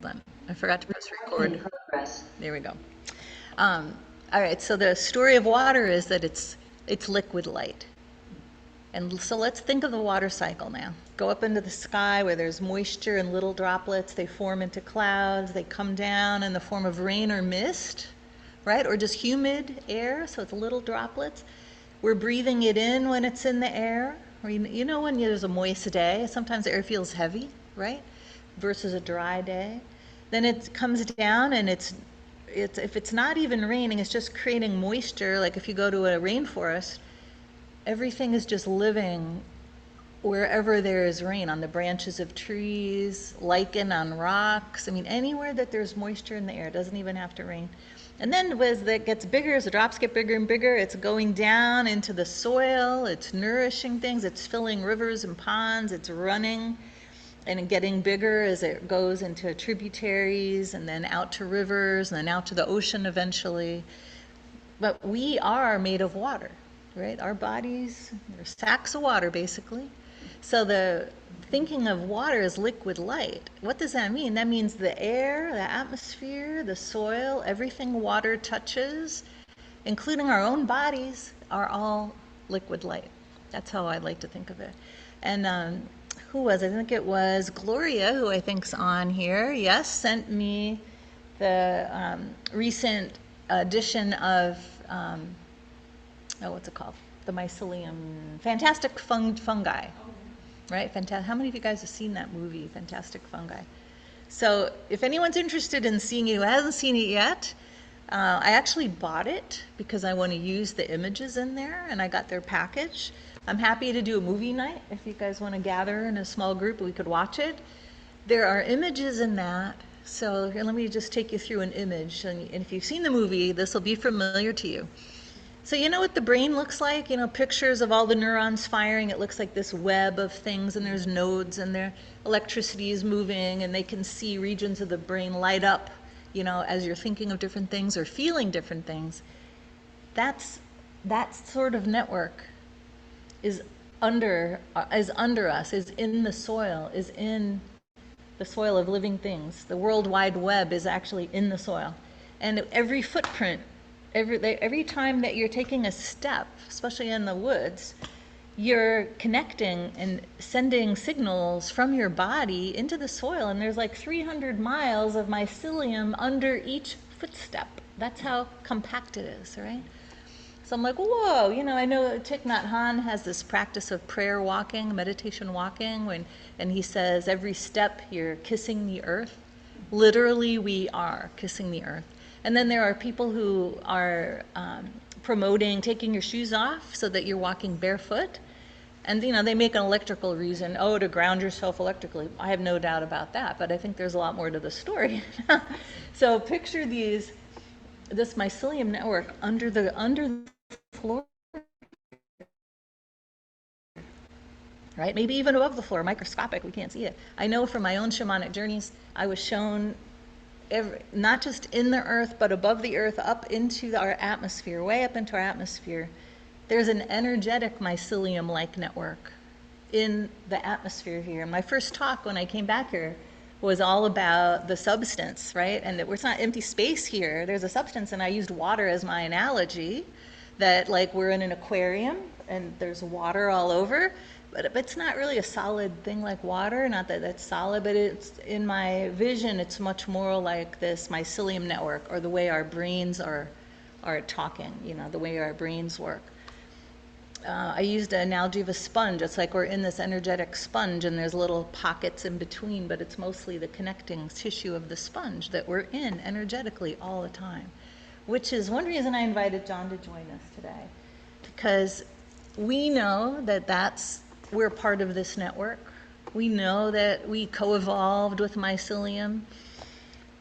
on. I forgot to press record. There we go. All right, so the story of water is that it's liquid light. And so let's think of the water cycle now. Go up into the sky where there's moisture and little droplets. They form into clouds. They come down in the form of rain or mist, right? Or just humid air, so it's little droplets. We're breathing it in when it's in the air. Or you know when there's a moist day, sometimes the air feels heavy, right? Versus a dry day. Then it comes down and it's if it's not even raining, it's just creating moisture. Like if you go to a rainforest, everything is just living wherever there is rain, on the branches of trees, lichen on rocks. I mean, anywhere that there's moisture in the air, it doesn't even have to rain. And then as it gets bigger, as the drops get bigger and bigger, it's going down into the soil, it's nourishing things, it's filling rivers and ponds, it's running and getting bigger as it goes into tributaries and then out to rivers and then out to the ocean eventually. But we are made of water, right? Our bodies are sacks of water, basically. So the thinking of water as liquid light, what does that mean? That means the air, the atmosphere, the soil, everything water touches, including our own bodies, are all liquid light. That's how I'd like to think of it. And who was it? I think it was Gloria, who I think's on here. Yes, sent me the recent edition of what's it called? The mycelium, Fantastic Fungi, right? How many of you guys have seen that movie, Fantastic Fungi? So if anyone's interested in seeing it, who hasn't seen it yet, I actually bought it because I want to use the images in there, and I got their package. I'm happy to do a movie night if you guys want to gather in a small group, we could watch it. There are images in that. So here, let me just take you through an image. And if you've seen the movie, this will be familiar to you. So you know what the brain looks like? You know, pictures of all the neurons firing. It looks like this web of things, and there's nodes, and their electricity is moving, and they can see regions of the brain light up, you know, as you're thinking of different things or feeling different things. That sort of network is under us, is in the soil, is in the soil of living things. The World Wide Web is actually in the soil. And every footprint, every time that you're taking a step, especially in the woods, you're connecting and sending signals from your body into the soil. And there's like 300 miles of mycelium under each footstep. That's how compact it is, right? So I'm like, whoa, you know, I know Thich Nhat Hanh has this practice of prayer walking, meditation walking, and he says every step you're kissing the earth. Literally, we are kissing the earth. And then there are people who are promoting taking your shoes off so that you're walking barefoot. And, you know, they make an electrical reason, oh, to ground yourself electrically. I have no doubt about that, but I think there's a lot more to the story. So picture this mycelium network under the floor, right? Maybe even above the floor, microscopic, we can't see it. I know from my own shamanic journeys, I was shown not just in the earth, but above the earth, up into our atmosphere, way up into our atmosphere. There's an energetic mycelium-like network in the atmosphere here. My first talk when I came back here was all about the substance, right? And it's not empty space here. There's a substance, and I used water as my analogy, that like we're in an aquarium and there's water all over, but it's not really a solid thing like water. Not that that's solid, but it's, in my vision, it's much more like this mycelium network, or the way our brains are talking, you know, the way our brains work. I used an analogy of a sponge. It's like we're in this energetic sponge and there's little pockets in between, but it's mostly the connecting tissue of the sponge that we're in energetically all the time. Which is one reason I invited John to join us today. Because we know that we're part of this network. We know that we co-evolved with mycelium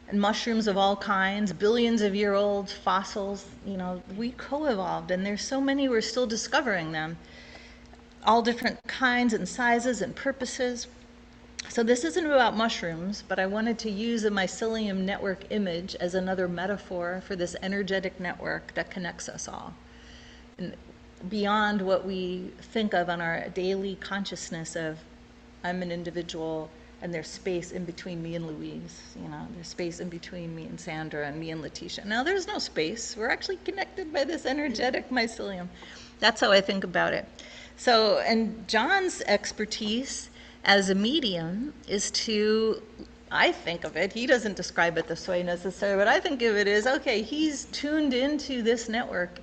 and mushrooms of all kinds, billions of year old fossils, you know, we co-evolved, and there's so many, we're still discovering them. All different kinds and sizes and purposes. So this isn't about mushrooms, but I wanted to use a mycelium network image as another metaphor for this energetic network that connects us all. And beyond what we think of on our daily consciousness of, I'm an individual, And there's space in between me and Louise, there's space in between me and Sandra and me and Letitia. Now there's no space. We're actually connected by this energetic mycelium. That's how I think about it. So, and John's expertise as a medium is to, I think of it, he doesn't describe it this way necessarily, but I think of it as, okay, he's tuned into this network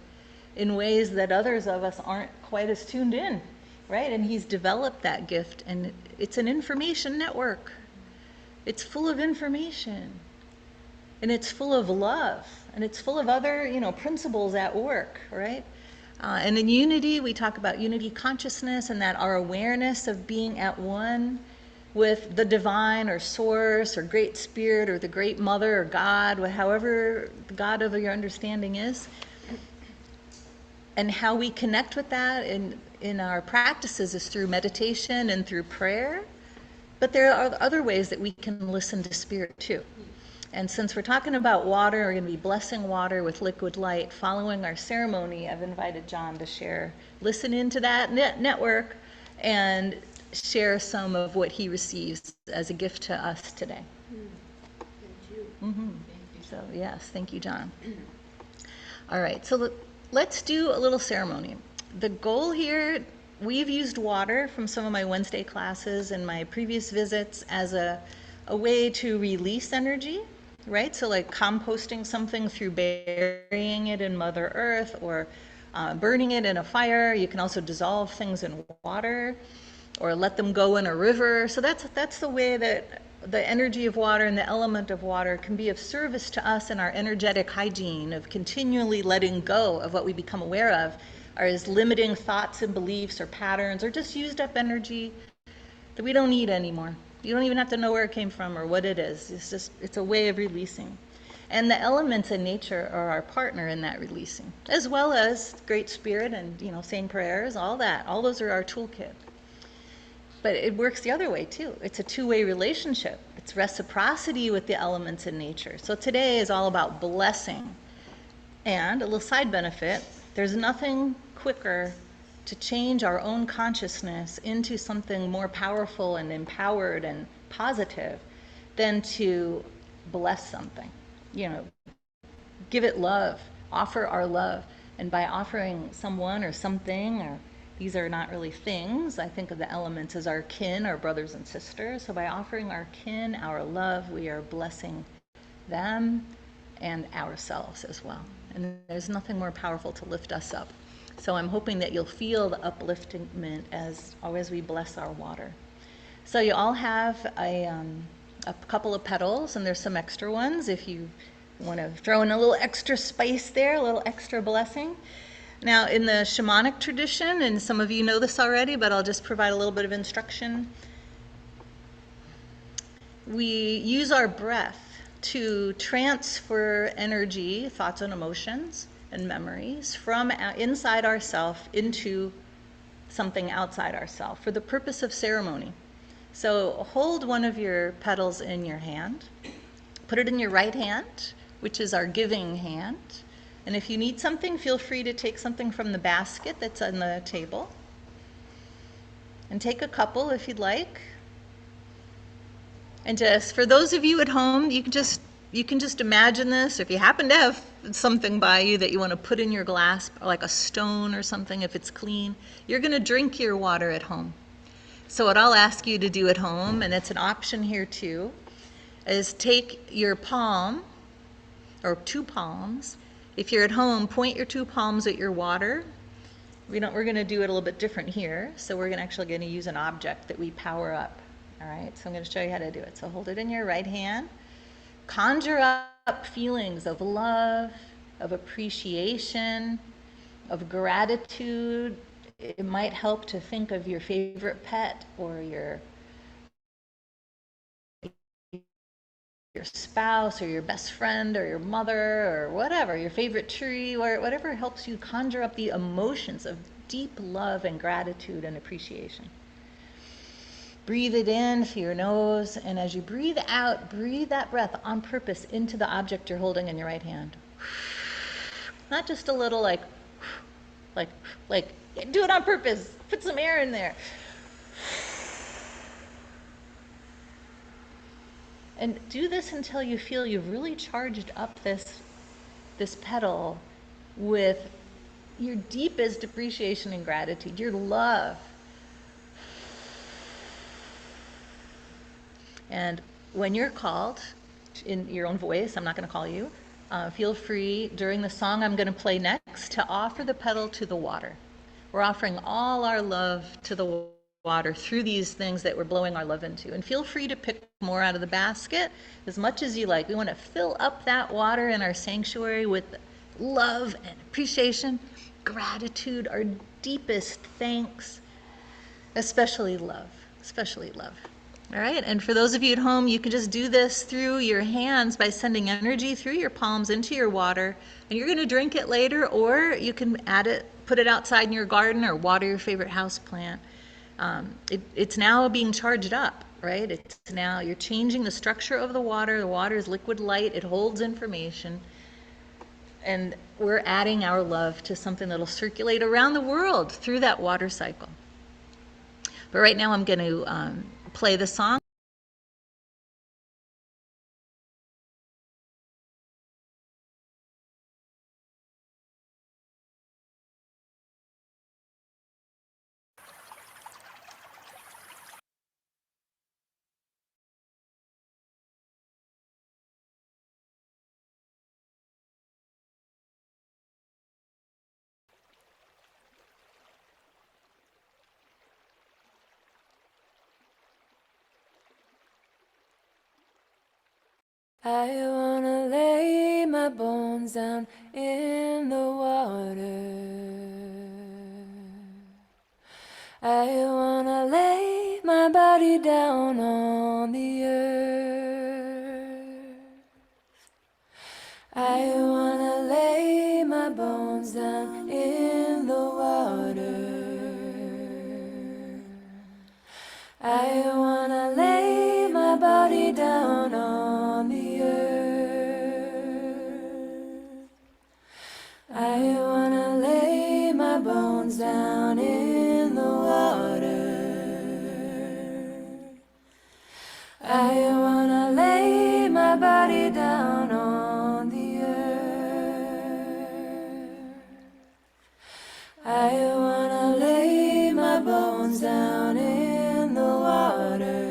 in ways that others of us aren't quite as tuned in, right? And he's developed that gift, and it's an information network. It's full of information, and it's full of love, and it's full of other, principles at work, right? And in unity, we talk about unity consciousness and that our awareness of being at one with the divine or source or great spirit or the great mother or God, however the God of your understanding is, and how we connect with that in our practices is through meditation and through prayer. But there are other ways that we can listen to spirit too. And since we're talking about water, we're going to be blessing water with liquid light. Following our ceremony, I've invited John to share, listen into that network, and share some of what he receives as a gift to us today. Thank you. Mm-hmm. So yes, thank you, John. All right, so let's do a little ceremony. The goal here, we've used water from some of my Wednesday classes and my previous visits as a way to release energy, right? So like composting something through burying it in Mother Earth or burning it in a fire. You can also dissolve things in water or let them go in a river. So that's the way that the energy of water and the element of water can be of service to us in our energetic hygiene of continually letting go of what we become aware of, or as limiting thoughts and beliefs or patterns or just used up energy that we don't need anymore. You don't even have to know where it came from or what it is. It's a way of releasing. And the elements in nature are our partner in that releasing, as well as Great Spirit and, saying prayers, all that. All those are our toolkit. But it works the other way too. It's a two-way relationship. It's reciprocity with the elements in nature. So today is all about blessing. And a little side benefit, there's nothing quicker to change our own consciousness into something more powerful and empowered and positive than to bless something. Give it love, offer our love. And by offering someone or something, or these are not really things, I think of the elements as our kin, our brothers and sisters. So by offering our kin our love, we are blessing them and ourselves as well. And there's nothing more powerful to lift us up. So I'm hoping that you'll feel the upliftment as always we bless our water. So you all have a couple of petals, and there's some extra ones if you want to throw in a little extra spice there, a little extra blessing. Now in the shamanic tradition, and some of you know this already, but I'll just provide a little bit of instruction. We use our breath to transfer energy, thoughts and emotions, and memories from inside ourself into something outside ourself for the purpose of ceremony. So hold one of your petals in your hand, put it in your right hand, which is our giving hand. And if you need something, feel free to take something from the basket that's on the table. And take a couple if you'd like. And just for those of you at home, you can just imagine this. If you happen to have something by you that you want to put in your glass, like a stone or something, if it's clean, you're going to drink your water at home. So what I'll ask you to do at home, and it's an option here too, is take your palm, or two palms. If you're at home, point your two palms at your water. We're going to do it a little bit different here. So we're actually going to use an object that we power up. All right, so I'm going to show you how to do it. So hold it in your right hand. Conjure up feelings of love, of appreciation, of gratitude. It might help to think of your favorite pet or your spouse or your best friend or your mother or whatever, your favorite tree, or whatever helps you conjure up the emotions of deep love and gratitude and appreciation. Breathe it in through your nose, and as you breathe out, breathe that breath on purpose into the object you're holding in your right hand. Not just a little like do it on purpose. Put some air in there. And do this until you feel you've really charged up this pedal with your deepest appreciation and gratitude, your love. And when you're called in your own voice, I'm not going to call you, feel free during the song I'm going to play next to offer the pedal to the water. We're offering all our love to the water through these things that we're blowing our love into. And feel free to pick more out of the basket as much as you like. We want to fill up that water in our sanctuary with love and appreciation, gratitude, our deepest thanks, especially love, especially love. All right, and for those of you at home, you can just do this through your hands by sending energy through your palms into your water, and you're going to drink it later, or you can add it, put it outside in your garden, or water your favorite house plant. It's now being charged up, right? It's now, you're changing the structure of the water. The water is liquid light. It holds information. And we're adding our love to something that'll circulate around the world through that water cycle. But right now I'm going to play the song. I wanna lay my bones down in the water. I wanna lay my body down on the earth. I wanna lay my bones down in the water. I wanna lay my body down on the earth. I wanna lay my bones down in the water. I wanna lay my body down on the earth. I wanna lay my bones down in the water.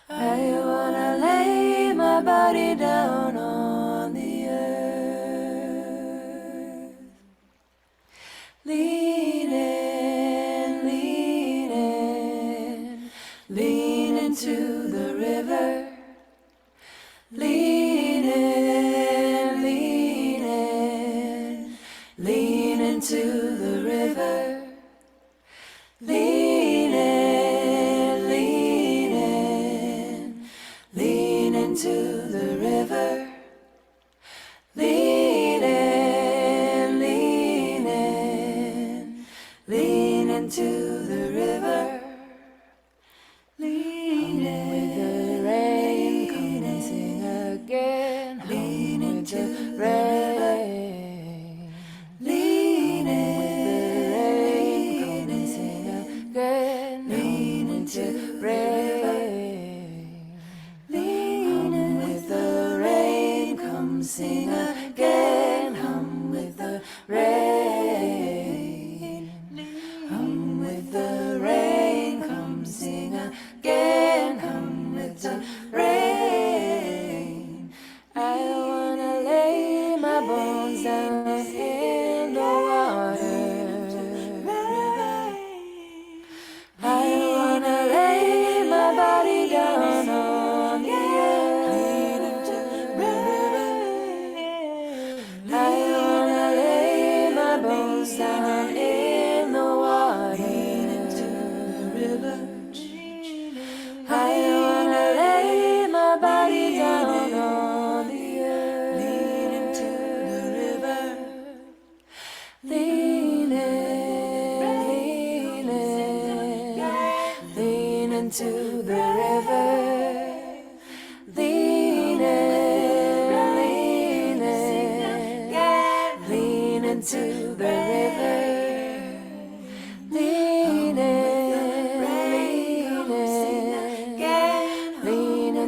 I wanna lay my body down on the earth. Lean in, lean in, lean into the river. Lean in, lean in, lean into the river. Lean in, lean in, lean into the river. Lean in, lean in, lean into the river. Lean in with the rain, come and sing again. Lean into the rain. Lean in with the rain, come and sing again. Lean into the rain. Lean in with the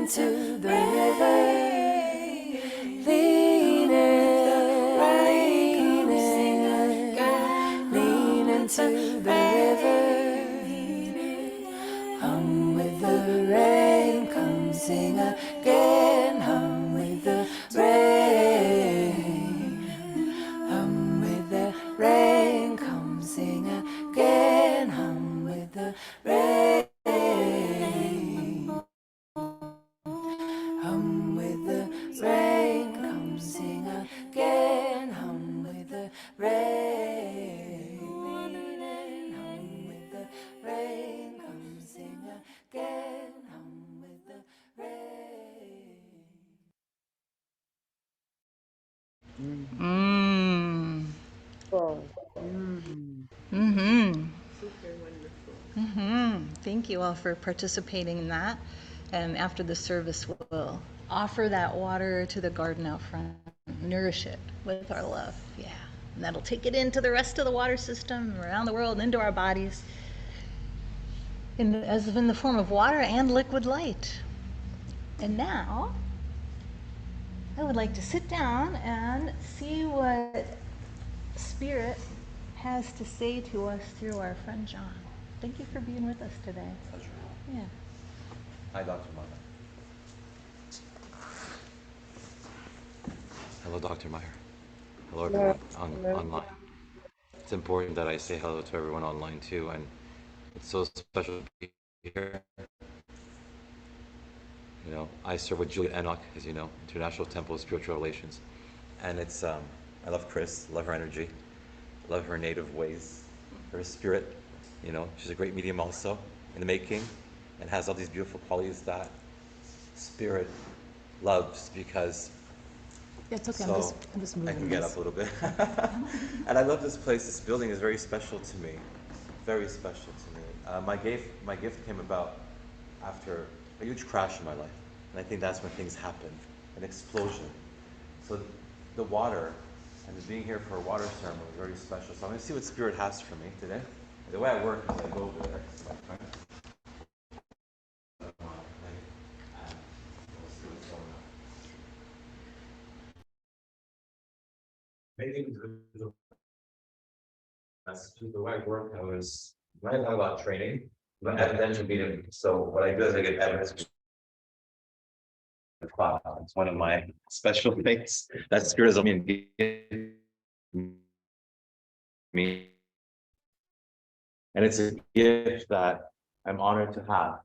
into the river, lean into the river. Hum with the rain, come sing again. Hum with the rain. Hum with the rain, come sing again. Hum with the rain. Hum with the rain, come sing again. Hum with the rain. Hum with the rain, come sing again. Hum with the rain. Super wonderful. Thank you all for participating in that. And after the service, we'll offer that water to the garden out front, nourish it with our love. Yeah. And that'll take it into the rest of the water system around the world, into our bodies, as in the form of water and liquid light. And now, I would like to sit down and see what Spirit has to say to us through our friend John. Thank you for being with us today. Pleasure. Yeah. Hi, Dr. Meyer. Hello, Dr. Meyer. Hello, everyone online. It's important that I say hello to everyone online too, and it's so special to be here. You know, I serve with Julia Enoch, as you know, International Temple of Spiritual Relations, and it's I love Chris, love her energy, love her native ways, her spirit. You know, she's a great medium also in the making, and has all these beautiful qualities that Spirit loves because. That's okay. So I'm just moving. I can get up a little bit. And I love this place. This building is very special to me. Very special to me. My gift came about after a huge crash in my life. And I think that's when things happen, an explosion. So the water and being here for a water ceremony is very special. So I'm going to see what Spirit has for me today. The way I work is I go over there. So my friend. We'll see what's going on. Maybe that's the way I work. I was when I talk about training, but evidential meeting. So what I do is I get evidence. It's one of my special things. That Spirit is me, and it's a gift that I'm honored to have.